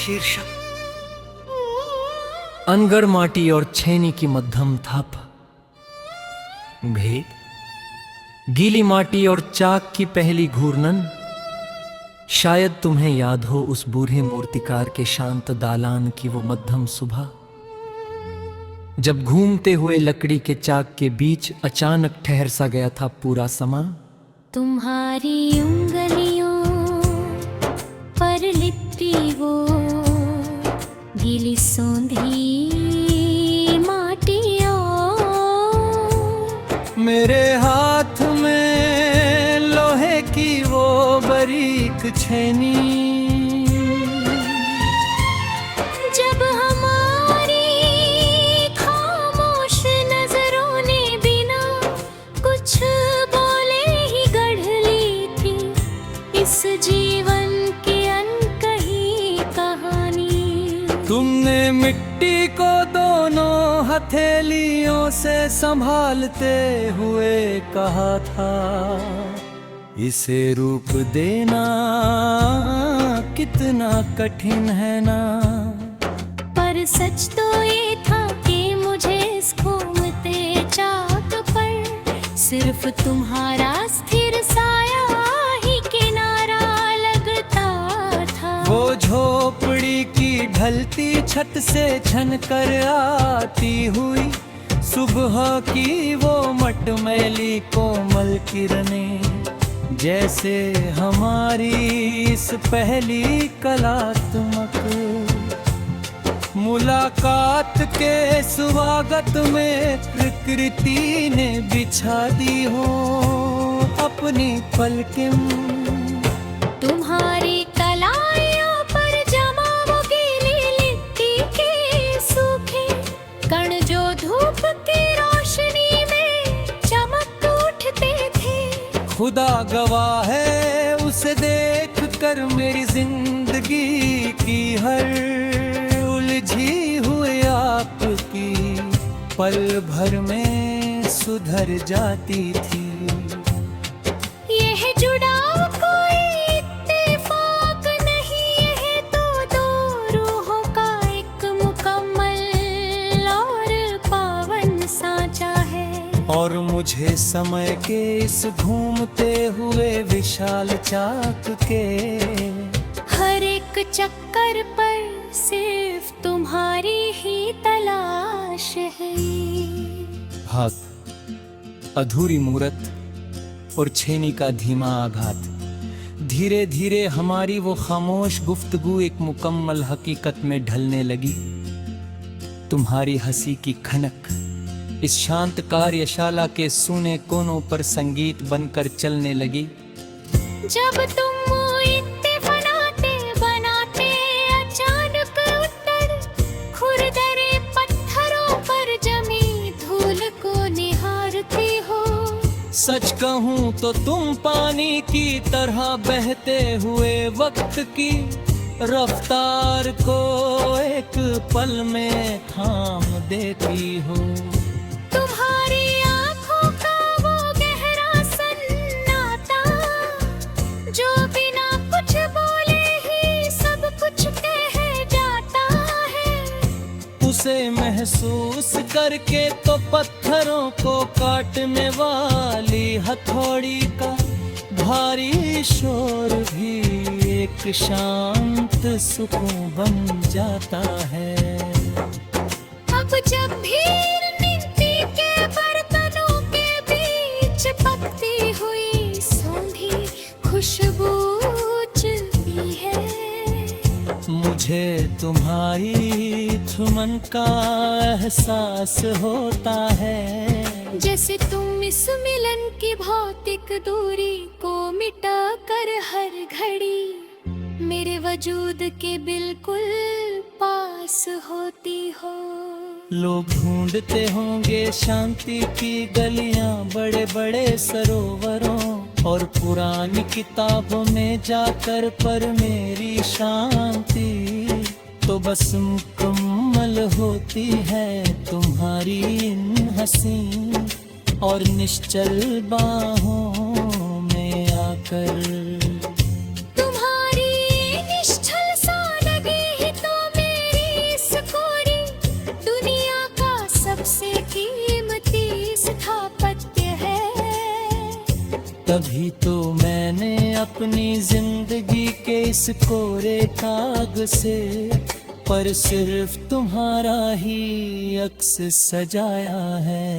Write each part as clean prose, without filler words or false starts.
शीर्षक अनगर माटी और छेनी की मध्यम थाप। भेद गीली माटी और चाक की पहली घूरनन। शायद तुम्हें याद हो उस बूढ़े मूर्तिकार के शांत दालान की वो मध्यम सुबह, जब घूमते हुए लकड़ी के चाक के बीच अचानक ठहर सा गया था पूरा समा। तुम्हारी उंगलियों पर लिपटी वो गीली सौंधी माटियों, मेरे हाथ में लोहे की वो बारीक छेनी। जब हमारी खामोश नजरों ने बिना कुछ बोले ही गढ़ ली थी इस जीवन की अनकही कहानी। तुमने मिट्टी को दोनों हथेलियों से संभालते हुए कहा था, इसे रूप देना कितना कठिन है ना। पर सच तो ये था कि मुझे इस घूमते चाक पर सिर्फ तुम्हारा स्थिर साया ही किनारा लगता था। वो झोपड़ी की ढलती छत से छनकर आती हुई सुबह की वो मटमैली कोमल किरणें, जैसे हमारी इस पहली कलात्मक मुलाकात के स्वागत में प्रकृति ने बिछा दी हो अपनी पलकें। तुम्हारी कलाइयों पर जमा वो गीली लिट्टी के सूखे कण जो धूप की रोशनी में चमक उठते थे। खुदा गवाह है, उसे देख कर मेरी जिंदगी की हर उलझी हुई आपकी पल भर में सुधर जाती थी। यह जुड़ाव कोई इत्तेफाक नहीं है, तो दो रूहों का एक मुकम्मल और पावन सांचा है। और मुझे समय के इस घूमते हुए विशाल चाक के हर एक चक्कर पर सिर्फ तुम्हारी ही तलाश है। भाग, अधूरी मूरत और छेनी का धीमा आघात। धीरे धीरे हमारी वो खामोश गुफ्तगू एक मुकम्मल हकीकत में ढलने लगी। तुम्हारी हंसी की खनक इस शांत कार्यशाला के सूने कोनों पर संगीत बनकर चलने लगी। जब तुम इत्ते फनाते बनाते अचानक उतर खुरदरे पत्थरों पर जमी धूल को निहारती हो। सच कहूँ तो तुम पानी की तरह बहते हुए वक्त की रफ्तार को एक पल में थाम देती हो। तुम्हारी आंखों का वो गहरा सन्नाटा जो बिना कुछ बोले ही सब कुछ कह जाता है। उसे महसूस करके तो पत्थरों को काटने वाली हथौड़ी का भारी शोर भी एक शांत सुकून बन जाता है। अब जब भी के बर्तनों के बीच पकती हुई सौंधी खुशबू चलती है, मुझे तुम्हारी थुमन का एहसास होता है। जैसे तुम इस मिलन की भौतिक दूरी को मिटा कर हर घड़ी मेरे वजूद के बिल्कुल पास होती हो। लोग ढूंढते होंगे शांति की गलियां बड़े बड़े सरोवरों और पुरानी किताबों में जाकर, पर मेरी शांति तो बस मुकम्मल होती है तुम्हारी इन हसीन और निश्चल बाहों में आकर। तुम्हारी निश्चल सादगी तभी तो मैंने अपनी जिंदगी के इस कोरे कागज से पर सिर्फ तुम्हारा ही अक्स सजाया है।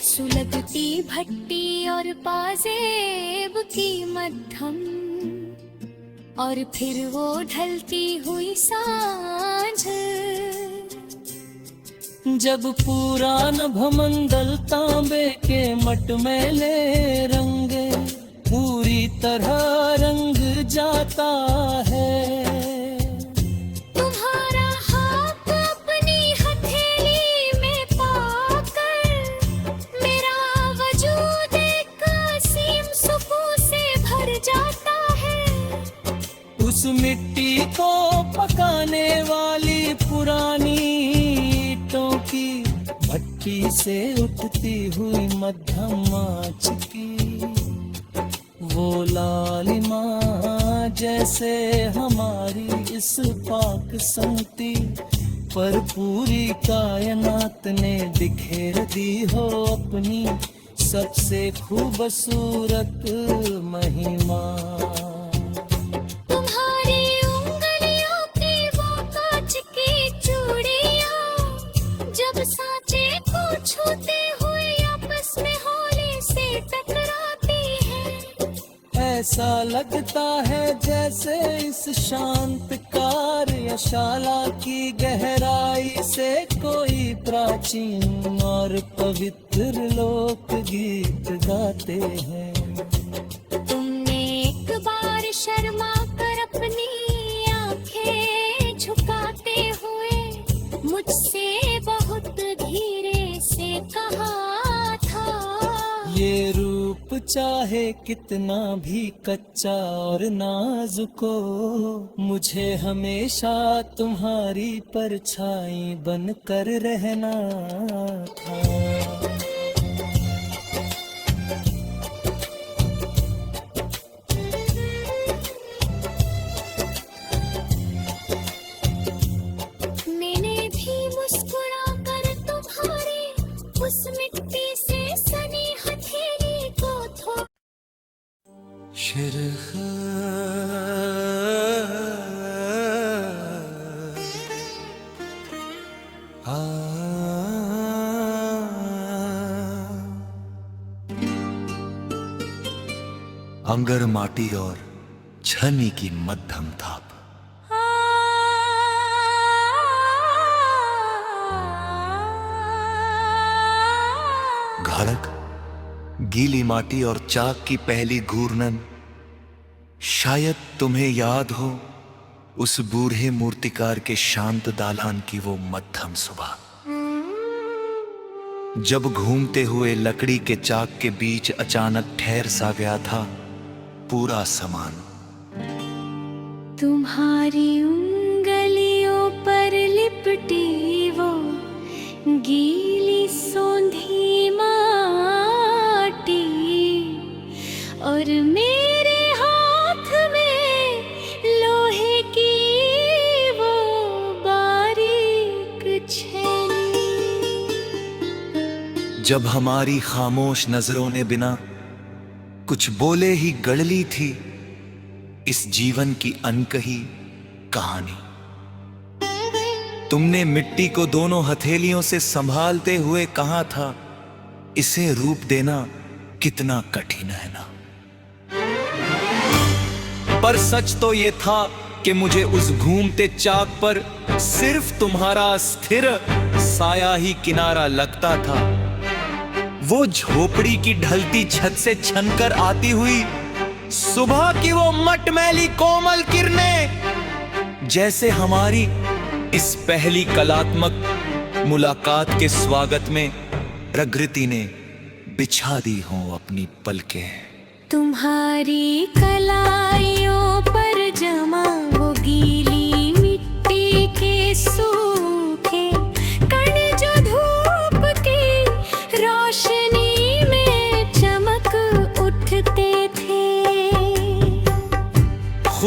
सुलगती भट्टी और पाजेब की मध्यम, और फिर वो ढलती हुई सांझ। जब पूरा नभमंडल तांबे के मटमैले रंगे पूरी तरह रंग जाता है। तुम्हारा हाथ अपनी हथेली में पाकर मेरा वजूद एक असीम सुकून से भर जाता है। उस मिट्टी को पकाने वाली पुरानी ईंटों की भट्टी से उठती हुई मध्यम आंच की वो लालिमा, जैसे हमारी इस पाक संगति पर पूरी कायनात ने बिखेर दी हो अपनी सबसे खूबसूरत महिमा। तुम्हारी उंगलियों की वो कांच की चूड़ियां जब सांचे को छूते हुए आपस में होली से टकराती है। ऐसा लगता है जैसे इस शांत कार्यशाला की गहराई से कोई प्राचीन और पवित्र लोकगीत गाते हैं। तुमने एक बार शर्मा कर अपनी आंखें झुकाते हुए मुझसे बहुत धीरे से कहा था, ये रूप चाहे कितना भी कच्चा और नाजुक हो, मुझे हमेशा तुम्हारी परछाई बनकर रहना था। मैंने भी मुस्कुरा कर तुम्हारी उस मिट्टी से सनी हथेली को थो। अंगर माटी और छनी की मध्यम थाप, घड़क गीली माटी और चाक की पहली घूर्णन। शायद तुम्हें याद हो उस बूढ़े मूर्तिकार के शांत दालान की वो मध्यम सुबह, जब घूमते हुए लकड़ी के चाक के बीच अचानक ठहर सा गया था पूरा सामान। तुम्हारी उंगलियों पर लिपटी वो गीली सौंधी माटी और मेरे हाथ में लोहे की वो बारीक छेनी। जब हमारी खामोश नजरों ने बिना कुछ बोले ही गढ़ ली थी इस जीवन की अनकही कहानी। तुमने मिट्टी को दोनों हथेलियों से संभालते हुए कहा था, इसे रूप देना कितना कठिन है ना। पर सच तो ये था कि मुझे उस घूमते चाक पर सिर्फ तुम्हारा स्थिर साया ही किनारा लगता था। वो झोपड़ी की ढलती छत से छनकर आती हुई सुबह की वो मटमैली कोमल किरणें, जैसे हमारी इस पहली कलात्मक मुलाकात के स्वागत में प्रकृति ने बिछा दी हों अपनी पलकें। तुम्हारी कलाइयों पर जमा वो गीली मिट्टी के सूखे कण जो धूप की रोशनी में चमक उठते थे।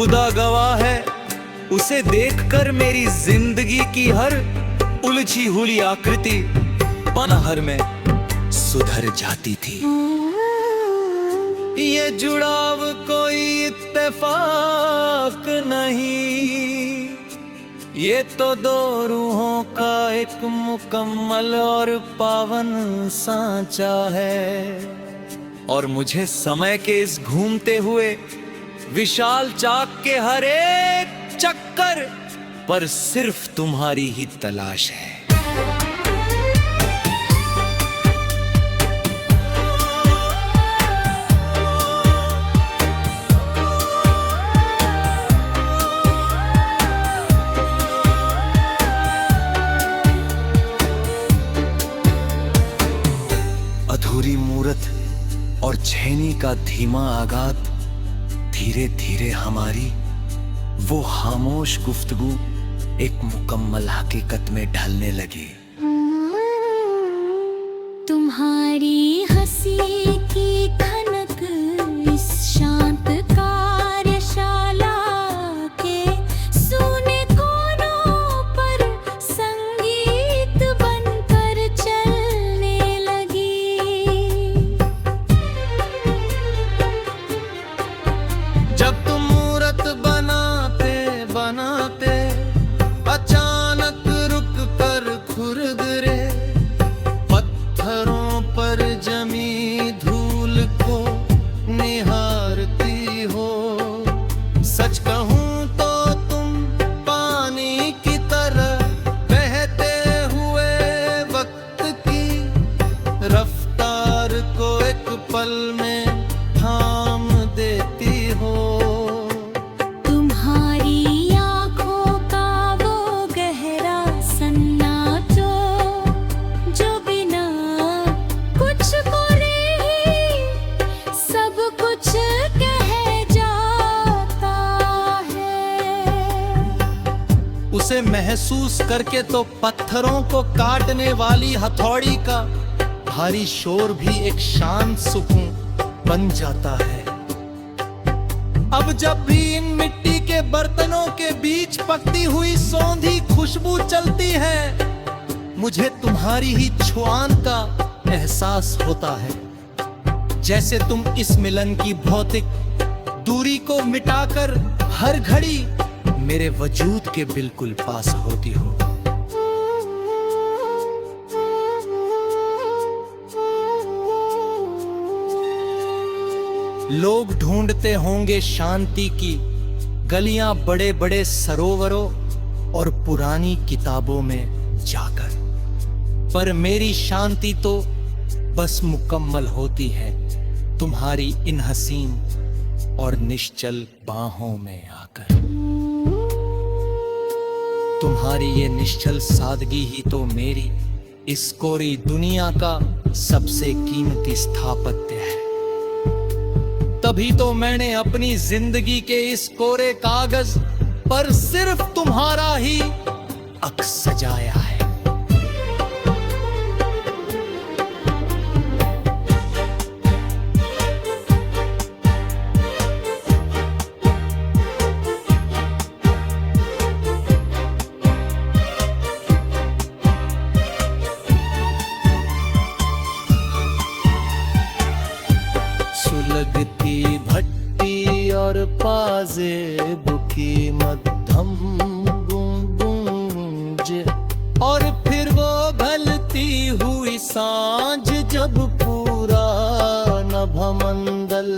खुदा गवाह है, उसे देखकर मेरी जिंदगी की हर उलझी हुई आकृति पनहर में सुधर जाती थी। ये जुड़ाव कोई इत्तेफाक नहीं, ये तो दो रूहों का एक मुकम्मल और पावन सांचा है। और मुझे समय के इस घूमते हुए विशाल चाक के हर एक चक्कर पर सिर्फ तुम्हारी ही तलाश है। अधूरी मूरत और छेनी का धीमा आघात, धीरे धीरे हमारी वो खामोश गुफ्तगू एक मुकम्मल हकीकत में ढलने लगी। तुम्हारी हंसी की खनक इस शांत कार्यशाला के सूने कोनों पर संगीत बनकर चलने लगी। जब तुम मूरत बनाते बनाते अचानक रुक कर खुरदरे, पत्थरों पर जमी धूल को निहारती हो। सच कहूं तो तुम पानी की तरह बहते हुए वक्त की रफ्तार को एक पल में थाम देती हो। तुम्हारी आँखों का वो गहरा सन्नाटो जो बिना कुछ बोले ही सब कुछ कह जाता है। उसे महसूस करके तो पत्थरों को काटने वाली हथौड़ी का भारी शोर भी एक शांत सुकून बन जाता है। अब जब भी इन मिट्टी के बर्तनों के बीच पकती हुई सौंधी खुशबू चलती है, मुझे तुम्हारी ही छुआन का एहसास होता है। जैसे तुम इस मिलन की भौतिक दूरी को मिटाकर हर घड़ी मेरे वजूद के बिल्कुल पास होती हो। लोग ढूंढते होंगे शांति की गलियां बड़े बड़े सरोवरों और पुरानी किताबों में जाकर, पर मेरी शांति तो बस मुकम्मल होती है तुम्हारी इन हसीन और निश्चल बाहों में आकर। तुम्हारी ये निश्चल सादगी ही तो मेरी इस कोरी दुनिया का सबसे कीमती स्थापत्य है। तभी तो मैंने अपनी जिंदगी के इस कोरे कागज पर सिर्फ तुम्हारा ही अक्स सजाया है। सुलगती भट्टी और पाजेब की मध्यम गूंज, और फिर वो ढलती हुई सांझ जब पूरा नभमंडल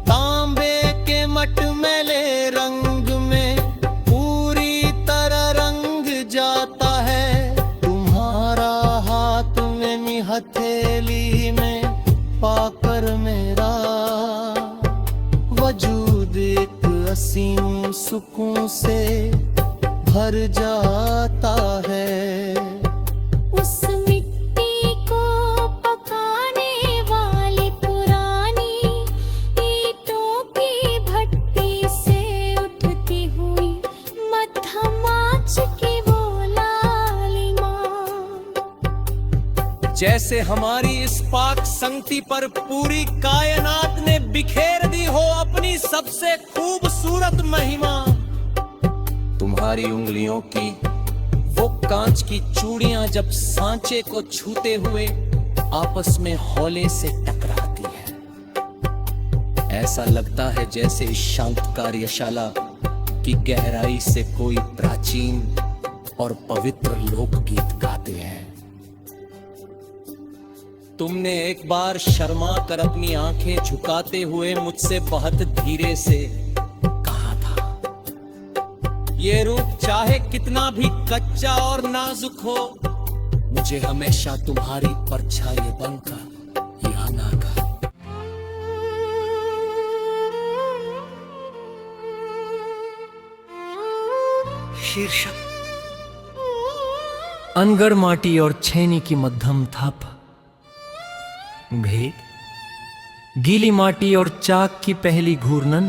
तांबे के मटमैले रंग में पूरी तरह रंग जाता है। तुम्हारा हाथ में हथेली में पाकर मेरा वजूद एक असीम सुकून से भर जाता है। उस मिट्टी को पकाने वाली पुरानी ईंटों की भट्टी से उठती हुई मध्यम आंच की वो लालिमा, जैसे जैसे हमारी इस पाक संगति पर पूरी कायनात ने बिखेर दी हो अपनी सबसे खूबसूरत महिमा। तुम्हारी उंगलियों की वो कांच की चूड़ियां जब सांचे को छूते हुए आपस में हौले से टकराती है, ऐसा लगता है जैसे इस शांत कार्यशाला की गहराई से कोई प्राचीन और पवित्र लोकगीत गाते हैं। तुमने एक बार शर्मा कर अपनी आंखें झुकाते हुए मुझसे बहुत धीरे से कहा था, ये रूप चाहे कितना भी कच्चा और नाजुक हो, मुझे हमेशा तुम्हारी परछाई बनकर यहाँ आकर। शीर्षक अनगढ़ माटी और छेनी की मध्यम थाप। भेद गीली माटी और चाक की पहली घूर्णन।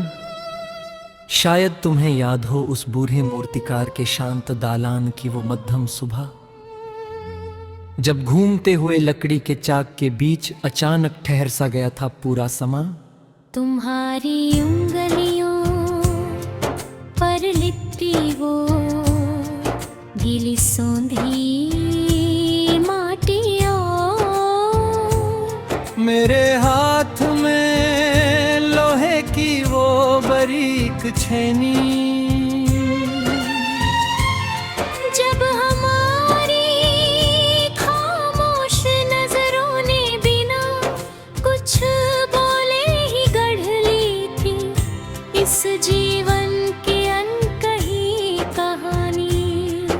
शायद तुम्हें याद हो उस बूढ़े मूर्तिकार के शांत दालान की वो मध्यम सुबह, जब घूमते हुए लकड़ी के चाक के बीच अचानक ठहर सा गया था पूरा समा। तुम्हारी उंगलियों पर लिपटी वो गीली सौंधी माटियों, मेरे हाथ में लोहे की वो बारीक छेनी, जब हमारी खामोश नजरों ने बिना कुछ बोले ही गढ़ ली थी इस जीवन की अनकही कहानी।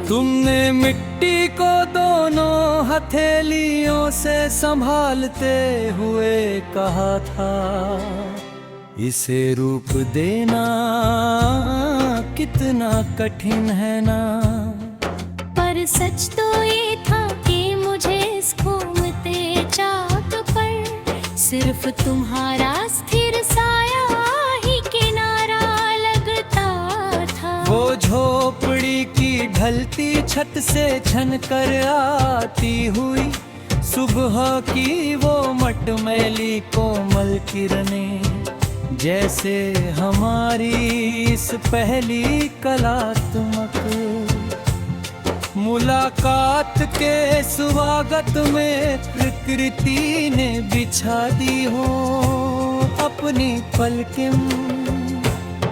तुमने मिट्टी को दोनों हथेलियों से संभालते हुए कहा था, इसे रूप देना कितना कठिन है ना। पर सच तो ये था कि मुझे इस घूमते चाक पर सिर्फ तुम्हारा स्थिर साया ही किनारा लगता था। वो झोपड़ी की ढलती छत से छनकर आती हुई सुबह की वो मटमैली कोमल किरणें, जैसे हमारी इस पहली कलात्मक मुलाकात के स्वागत में प्रकृति ने बिछा दी हो अपनी पलकें।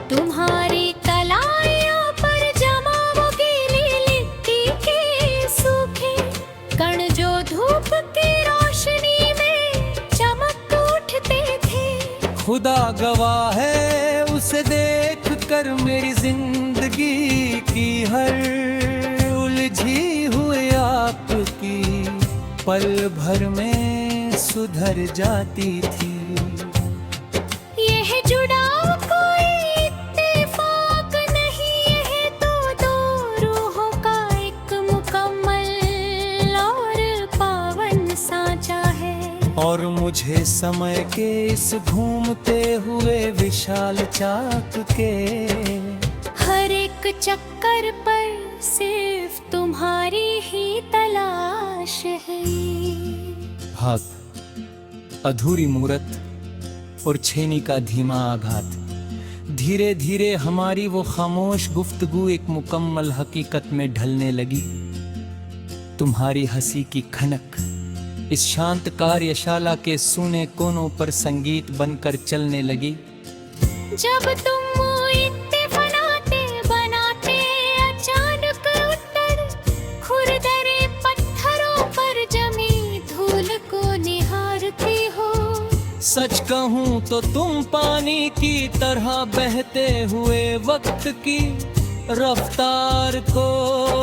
तुम्हारी कलाइयों पर जमा वो गीली लिट्टी के सूखे कण जो धूप की रोशनी में चमक उठते थे। खुदा गवाह है उसे देख कर मेरी जिंदगी की हर उलझी हुई आपकी पल भर में सुधर जाती थी। यह जुड़ाव कोई इत्तेफाक नहीं है, तो दो रूहों का एक मुकम्मल और पावन सांचा है। और मुझे समय के इस घूमते हुए विशाल चाक के हर एक चक्कर पर सिर्फ तुम्हारी ही तलाश है। भाग अधूरी मूरत और छेनी का धीमा आघात। धीरे धीरे हमारी वो खामोश गुफ्तगू एक मुकम्मल हकीकत में ढलने लगी। तुम्हारी हंसी की खनक इस शांत कार्यशाला के सूने कोनों पर संगीत बनकर चलने लगी। जब तुम इत्तेफानाते बनाते अचानक उतर खुरदरे पत्थरों पर जमी धूल को निहारती हो। सच कहूं तो तुम पानी की तरह बहते हुए वक्त की रफ्तार को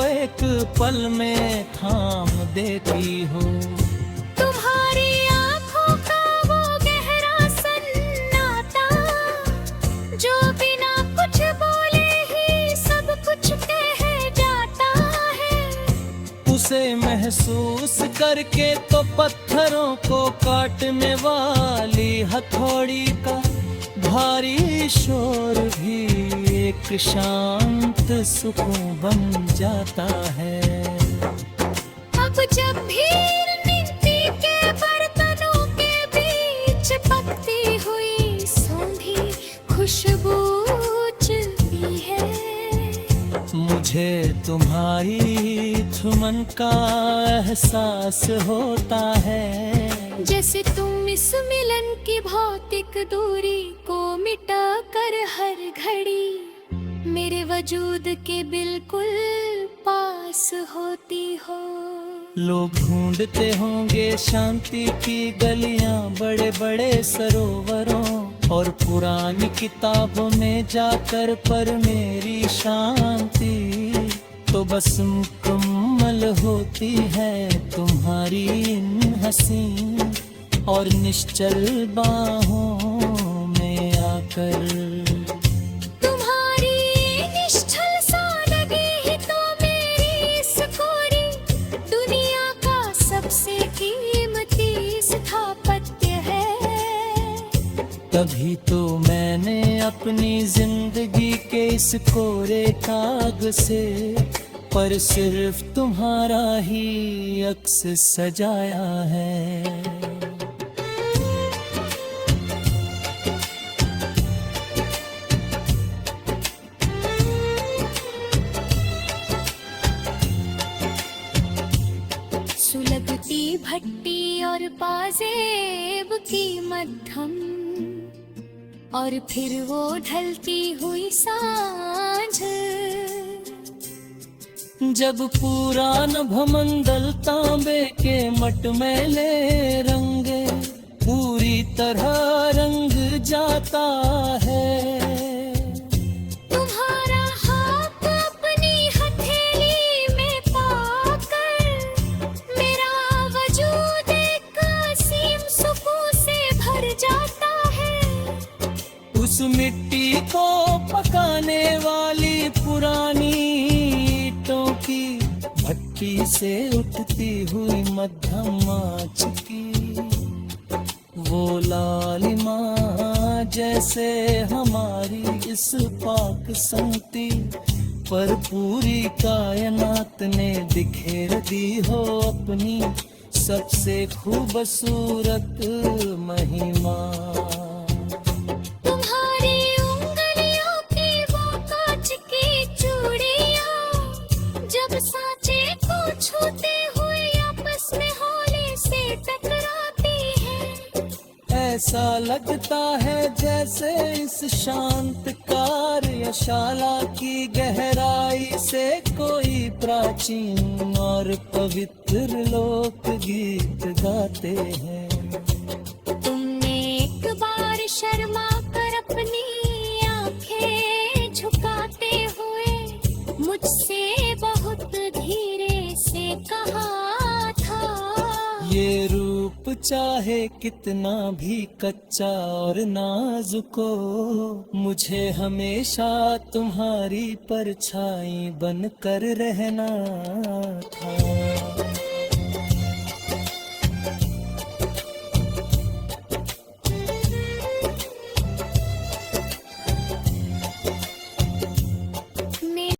एक पल में थाम देती हो। तुम्हारी आंखों का वो गहरा सन्नाटा जो बिना कुछ बोले ही सब कुछ कह जाता है, उसे महसूस करके तो पत्थरों को काटने वाली हथौड़ी का भारी शोर भी एक शांत सुकून बन जाता है। अब जब भी नीति के चिपकती हुई सौंधी खुशबू चलती है। मुझे तुम्हारी थुमन का एहसास होता है। जैसे तुम इस मिलन की भौतिक दूरी को मिटा कर हर घड़ी मेरे वजूद के बिल्कुल पास होती हो। लोग ढूंढते होंगे शांति की गलियां बड़े बड़े सरोवरों और पुरानी किताबों में जाकर, पर मेरी शांति तो बस मुकम्मल होती है तुम्हारी इन हसीन और निश्चल बाहों में आकर। तुम्हारी निश्चल सादगी ही तो मेरी इस कोरी दुनिया का सबसे कीमती स्थापत्य है। तभी तो मैंने अपनी जिंदगी के इस कोरे कागज से पर सिर्फ तुम्हारा ही अक्स सजाया है। सुलगती भट्टी और पाजेब की मध्यम और फिर वो ढलती हुई सांझ। जब पुरान भमंडल तांबे के मटमैले रंगे पूरी तरह रंग जाता है। तुम्हारा हाथ अपनी हथेली में पाकर मेरा वजूद एक असीम सुकून से भर जाता है। उस मिट्टी को पकाने वाली पुरानी ईंटों की भट्टी से उठती हुई मध्यम आंच की वो लालिमा जैसे हमारी इस पाक संगति पर पूरी कायनात ने बिखेर दी हो अपनी सबसे खूबसूरत महिमा। तुम्हारी उंगलियों की वो कांच की चूड़ियां जब सांचे को छूते हुए आपस में होली से टकराती हैं। ऐसा लगता है जैसे इस शांत कार्यशाला की गहराई से कोई प्राचीन और पवित्र लोकगीत गाते हैं। तुमने एक बार शर्मा कर अपनी आंखें झुकाते हुए मुझसे बहुत धीरे से कहा था, ये रूप चाहे कितना भी कच्चा और नाजुक हो, मुझे हमेशा तुम्हारी परछाई बनकर रहना था।